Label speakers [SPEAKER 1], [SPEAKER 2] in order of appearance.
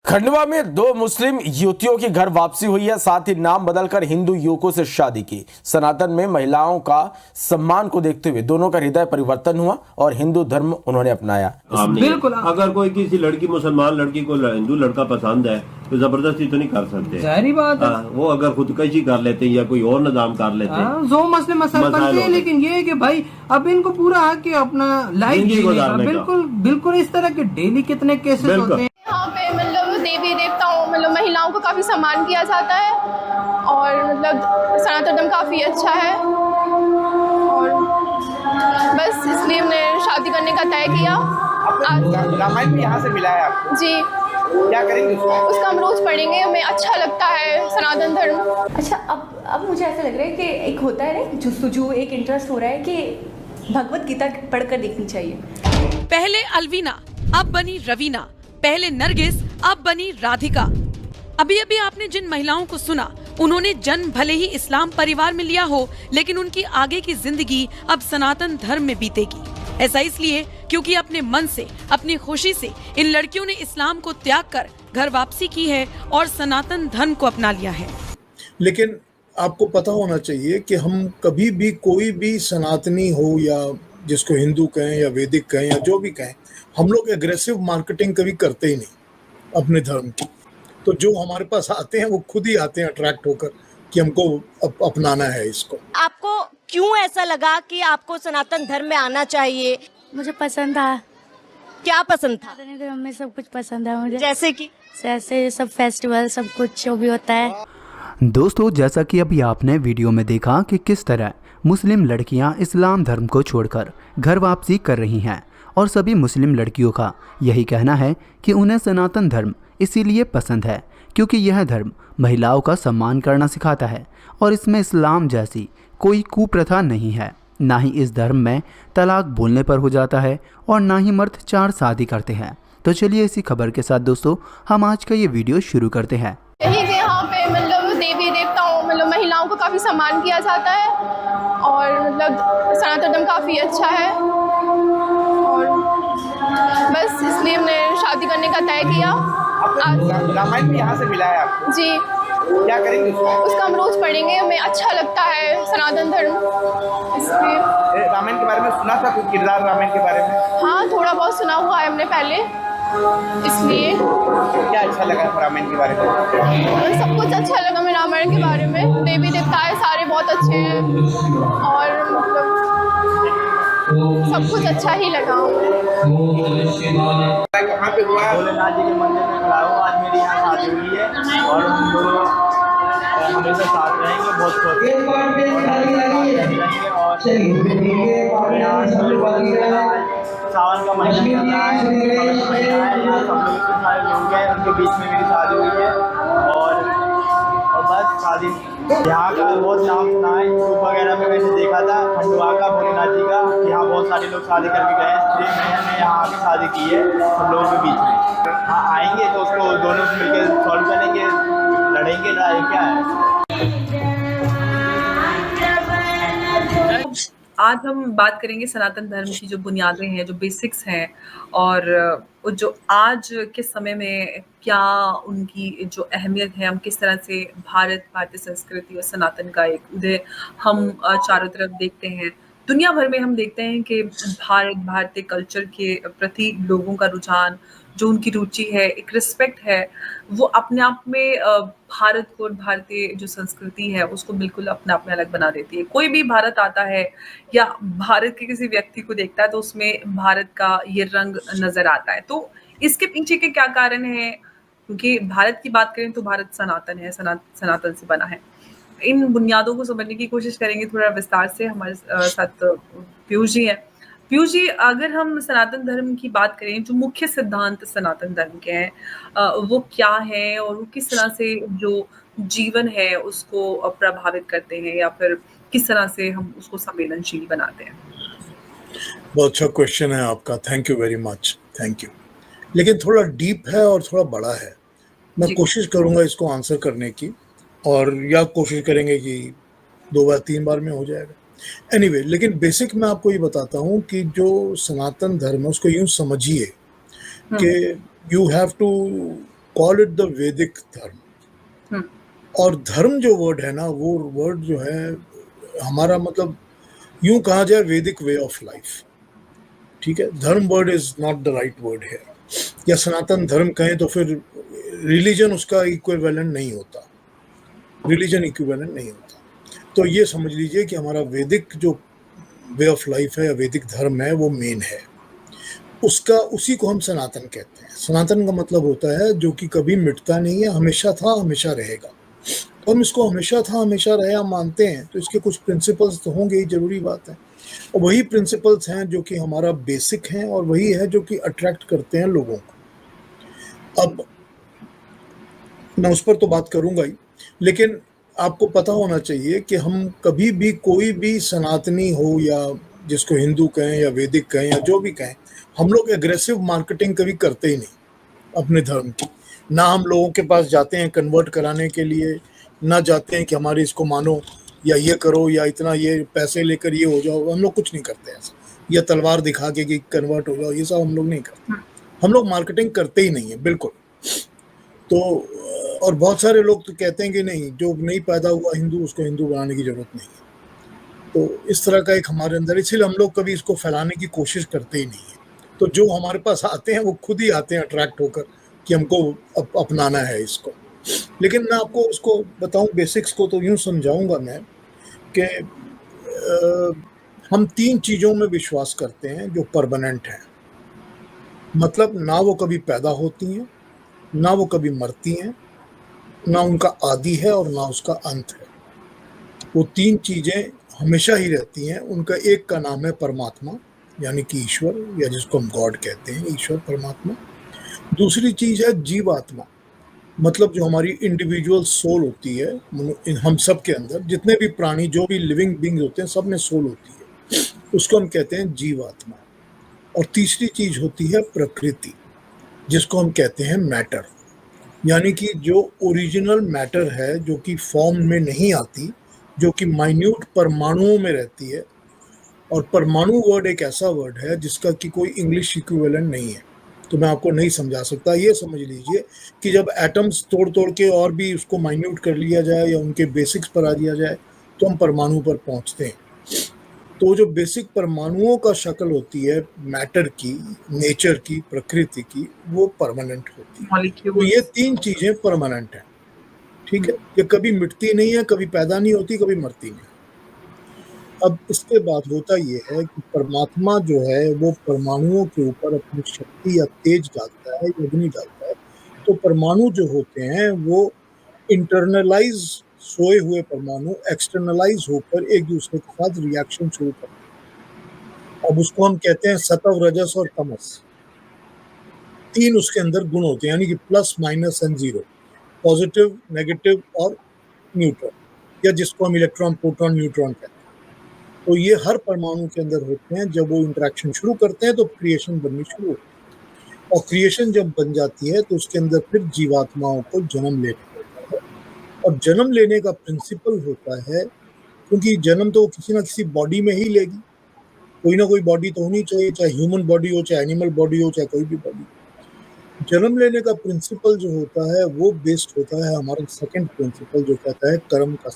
[SPEAKER 1] खंडवा में दो मुस्लिम युवतियों की घर वापसी हुई है। साथ ही नाम बदलकर हिंदू युवकों से शादी की। सनातन में महिलाओं का सम्मान को देखते हुए दोनों का हृदय परिवर्तन हुआ और हिंदू धर्म उन्होंने अपनाया।
[SPEAKER 2] बिल्कुल, अगर कोई किसी लड़की मुसलमान लड़की को हिंदू लड़का पसंद है तो जबरदस्ती तो नहीं कर सकते।
[SPEAKER 3] जाहिर बात है।
[SPEAKER 2] वो अगर खुदकशी कर लेते या कोई और निजाम कर लेते
[SPEAKER 3] जो मसले मसाइल बनते हैं, लेकिन ये है कि भाई अब इनको पूरा हक है अपना लाइफ जीने का। बिल्कुल बिल्कुल, इस तरह के डेली कितने केसेस होते हैं।
[SPEAKER 4] यहाँ पे मतलब देवी देवताओं मतलब महिलाओं को काफ़ी सम्मान किया जाता है और मतलब सनातन धर्म काफ़ी अच्छा है और बस इसलिए हमने शादी करने का तय किया।
[SPEAKER 5] रामायण भी यहाँ से मिला है आपको?
[SPEAKER 4] जी।
[SPEAKER 5] क्या करेंगे
[SPEAKER 4] उसका हम रोज पढ़ेंगे, हमें अच्छा लगता है सनातन धर्म।
[SPEAKER 6] अच्छा, अब मुझे ऐसा लग रहा है कि एक होता है ना जुस्तजू, एक इंटरेस्ट हो रहा है कि भगवत गीता पढ़कर देखनी चाहिए।
[SPEAKER 7] पहले अलवीना अब बनी रवीना, पहले नरगिस अब बनी राधिका। अभी अभी आपने जिन महिलाओं को सुना, उन्होंने जन्म भले ही इस्लाम परिवार में लिया हो, लेकिन उनकी आगे की जिंदगी अब सनातन धर्म में बीतेगी। ऐसा इसलिए क्योंकि अपने मन से, अपनी खुशी से इन लड़कियों ने इस्लाम को त्याग कर घर वापसी की है और सनातन धर्म को अपना लिया है।
[SPEAKER 8] लेकिन आपको पता होना चाहिए कि हम कभी भी कोई भी सनातनी हो या जिसको हिंदू कहें या वैदिक कहें या जो भी कहें, हम लोग एग्रेसिव मार्केटिंग कभी करते ही नहीं अपने धर्म की। तो जो हमारे पास आते हैं वो खुद ही आते हैं अट्रैक्ट होकर कि हमको अपनाना है इसको।
[SPEAKER 9] आपको क्यों ऐसा लगा कि आपको सनातन धर्म में आना चाहिए?
[SPEAKER 10] मुझे पसंद था।
[SPEAKER 9] क्या पसंद था?
[SPEAKER 10] सनातन धर्म में सब कुछ पसंद है मुझे।
[SPEAKER 9] जैसे
[SPEAKER 10] सब फेस्टिवल, सब कुछ जो भी होता है।
[SPEAKER 11] दोस्तों, जैसा कि अभी आपने वीडियो में देखा कि किस तरह मुस्लिम लड़कियां इस्लाम धर्म को छोड़कर घर वापसी कर रही हैं और सभी मुस्लिम लड़कियों का यही कहना है कि उन्हें सनातन धर्म इसीलिए पसंद है क्योंकि यह धर्म महिलाओं का सम्मान करना सिखाता है और इसमें इस्लाम जैसी कोई कुप्रथा नहीं है। ना ही इस धर्म में तलाक बोलने पर हो जाता है और ना ही मर्द 4 शादी करते हैं। तो चलिए इसी खबर के साथ दोस्तों हम आज का ये वीडियो शुरू करते हैं।
[SPEAKER 4] यहाँ पे मतलब देवी देवताओं मतलब महिलाओं को काफ़ी सम्मान किया जाता है और मतलब सनातन धर्म काफ़ी अच्छा है और बस इसलिए हमने शादी करने का तय किया।
[SPEAKER 5] रामायण भी यहाँ से मिला है आपको?
[SPEAKER 4] जी।
[SPEAKER 5] क्या करेंगे
[SPEAKER 4] उसका हम रोज पढ़ेंगे, हमें अच्छा लगता है सनातन धर्म, इसलिए।
[SPEAKER 5] रामायण के बारे में सुना था, कोई किरदार रामायण के बारे में?
[SPEAKER 4] हाँ, थोड़ा बहुत सुना हुआ है हमने पहले, इसलिए।
[SPEAKER 5] क्या अच्छा लगा रामायण के बारे में?
[SPEAKER 4] सब कुछ अच्छा लगा हमें रामायण के बारे में। देवी देवताएं सारे बहुत अच्छे हैं और मतलब सब कुछ अच्छा ही लगा।
[SPEAKER 5] कहाँ पे हुआ?
[SPEAKER 12] भोलेनाथ जी के मंदिर में खड़ा हूँ। आज मेरी यहाँ शादी हुई है और हम दोनों हमेशा साथ रहेंगे, बहुत खुश रहेंगे और सावन का महीना चल रहा है, यहाँ सब लोग इतने सारे लोग हैं, उनके बीच में मेरी शादी हुई है और बस शादी। यहाँ का बहुत नाम सुना है, यूट्यूब वगैरह में मैंने देखा था खंडवा का, भोलेनाथ जी का। यहाँ बहुत सारे लोग शादी करके गए हैं, इसलिए मैंने यहाँ आके शादी की है सब लोगों के बीच में। हाँ, आएंगे तो उसको दोनों से मिलकर सॉल्व करेंगे, लड़ेंगे, लड़ाई क्या है।
[SPEAKER 13] आज हम बात करेंगे सनातन धर्म की जो बुनियादें हैं, जो बेसिक्स हैं और जो आज के समय में क्या उनकी जो अहमियत है, हम किस तरह से भारतीय संस्कृति और सनातन का एक उदय हम चारों तरफ देखते हैं। दुनिया भर में हम देखते हैं कि भारतीय कल्चर के प्रति लोगों का रुझान, जो उनकी रुचि है, एक रिस्पेक्ट है, वो अपने आप में भारत को और भारतीय जो संस्कृति है उसको बिल्कुल अपने आप में अलग बना देती है। कोई भी भारत आता है या भारत के किसी व्यक्ति को देखता है तो उसमें भारत का ये रंग नजर आता है। तो इसके पीछे के क्या कारण है? क्योंकि भारत की बात करें तो भारत सनातन है, सनातन से बना है। इन बुनियादों को समझने की कोशिश करेंगे थोड़ा विस्तार से। हमारे साथ पीयूष जी हैं। पीयूष जी, अगर हम सनातन धर्म की बात करें, जो मुख्य सिद्धांत सनातन धर्म के हैं वो क्या है और वो किस तरह से जो जीवन है उसको प्रभावित करते हैं या फिर किस तरह से हम उसको संवेदनशील बनाते हैं?
[SPEAKER 8] बहुत अच्छा क्वेश्चन है आपका, thank you very much, thank you. लेकिन थोड़ा डीप है और थोड़ा बड़ा है। मैं कोशिश करूंगा इसको आंसर करने की, और या कोशिश करेंगे कि 2 बार 3 बार में हो जाएगा। एनीवे, लेकिन बेसिक मैं आपको ये बताता हूँ कि जो सनातन धर्म है उसको यूँ समझिए कि you have to call it the Vedic dharma. और धर्म जो वर्ड है ना, वो वर्ड जो है हमारा मतलब यूं कहा जाए वैदिक वे ऑफ लाइफ, ठीक है। धर्म word is not the right word है, या सनातन धर्म कहें तो फिर रिलीजन उसका इक्विवेलेंट नहीं होता, रिलीजन इक्विवेलेंट नहीं होता। तो ये समझ लीजिए कि हमारा वैदिक जो वे ऑफ लाइफ है या वैदिक धर्म है वो मेन है, उसका उसी को हम सनातन कहते हैं। सनातन का मतलब होता है जो कि कभी मिटता नहीं है, हमेशा था हमेशा रहेगा। तो हम इसको हमेशा था हमेशा रहे हम मानते हैं, तो इसके कुछ प्रिंसिपल्स तो होंगे ही, जरूरी बात है। और वही प्रिंसिपल्स हैं जो कि हमारा बेसिक हैं, और वही है जो कि अट्रैक्ट करते हैं लोगों को। अब मैं उस पर तो बात करूंगा ही, लेकिन आपको पता होना चाहिए कि हम कभी भी कोई भी सनातनी हो या जिसको हिंदू कहें या वैदिक कहें या जो भी कहें, हम लोग एग्रेसिव मार्केटिंग कभी करते ही नहीं अपने धर्म की। ना हम लोगों के पास जाते हैं कन्वर्ट कराने के लिए, ना जाते हैं कि हमारे इसको मानो या ये करो या इतना ये पैसे लेकर ये हो जाओ, हम लोग कुछ नहीं करते ऐसा, या तलवार दिखा के कि कन्वर्ट हो जाओ, ये सब हम लोग नहीं करते। हम लोग मार्केटिंग करते ही नहीं है बिल्कुल। तो और बहुत सारे लोग तो कहते हैं कि नहीं, जो नहीं पैदा हुआ हिंदू उसको हिंदू बनाने की जरूरत नहीं है। तो इस तरह का एक हमारे अंदर, इसीलिए हम लोग कभी इसको फैलाने की कोशिश करते ही नहीं है। तो जो हमारे पास आते हैं वो खुद ही आते हैं अट्रैक्ट होकर कि हमको अपनाना है इसको। लेकिन मैं आपको उसको बताऊं, बेसिक्स को तो यूं समझाऊंगा मैं कि हम 3 चीज़ों में विश्वास करते हैं जो परमानेंट हैं। मतलब ना वो कभी पैदा होती हैं, ना वो कभी मरती हैं, ना उनका आदि है और ना उसका अंत है। वो 3 चीज़ें हमेशा ही रहती हैं। उनका एक का नाम है परमात्मा, यानी कि ईश्वर, या जिसको हम गॉड कहते हैं, ईश्वर परमात्मा। दूसरी चीज़ है जीवात्मा, मतलब जो हमारी इंडिविजुअल सोल होती है हम सब के अंदर, जितने भी प्राणी जो भी लिविंग बींग्स होते हैं सब में सोल होती है, उसको हम कहते हैं जीवात्मा। और तीसरी चीज़ होती है प्रकृति, जिसको हम कहते हैं मैटर, यानी कि जो ओरिजिनल मैटर है, जो कि फॉर्म में नहीं आती, जो कि माइन्यूट परमाणुओं में रहती है। और परमाणु वर्ड एक ऐसा वर्ड है जिसका कि कोई इंग्लिश इक्विवेलेंट नहीं है, तो मैं आपको नहीं समझा सकता। ये समझ लीजिए कि जब एटम्स तोड़ तोड़ के और भी उसको माइन्यूट कर लिया जाए या उनके बेसिक्स पर आ दिया जाए तो हम परमाणु पर पहुंचते हैं। तो जो बेसिक परमाणुओं का शक्ल होती है मैटर की, नेचर की, प्रकृति की, वो परमानेंट होती है। तो ये 3 चीजें परमानेंट हैं, ठीक है। ये कभी मिटती नहीं है, कभी पैदा नहीं होती, कभी मरती नहीं। अब इसके बाद होता ये है कि परमात्मा जो है वो परमाणुओं के ऊपर अपनी शक्ति या तेज डालता है या अग्नि डालता है। तो परमाणु जो होते हैं वो इंटरनलाइज, सोए हुए परमाणु एक्सटर्नलाइज होकर एक दूसरे के साथ रिएक्शन शुरू करते हैं। अब उसको हम कहते हैं सत्व, रजस और तमस। 3 उसके अंदर गुण होते हैं, यानी कि plus, minus and zero, positive, negative और न्यूट्रल, या जिसको हम इलेक्ट्रॉन, प्रोटॉन, न्यूट्रॉन कहते हैं। तो ये हर परमाणु के अंदर होते हैं। जब वो इंटरेक्शन शुरू करते हैं तो क्रिएशन बननी शुरू होती है, और क्रिएशन जब बन जाती है तो उसके अंदर फिर जीवात्माओं को जन्म लेना होता है। और जन्म लेने का प्रिंसिपल होता है, क्योंकि जन्म तो किसी ना किसी बॉडी में ही लेगी, कोई ना कोई बॉडी तो होनी चाहिए, चाहे ह्यूमन बॉडी हो, चाहे एनिमल बॉडी हो, चाहे कोई भी बॉडी। जन्म लेने का प्रिंसिपल जो होता है वो बेस्ड होता है हमारा सेकंड प्रिंसिपल, जो कहता है कर्म का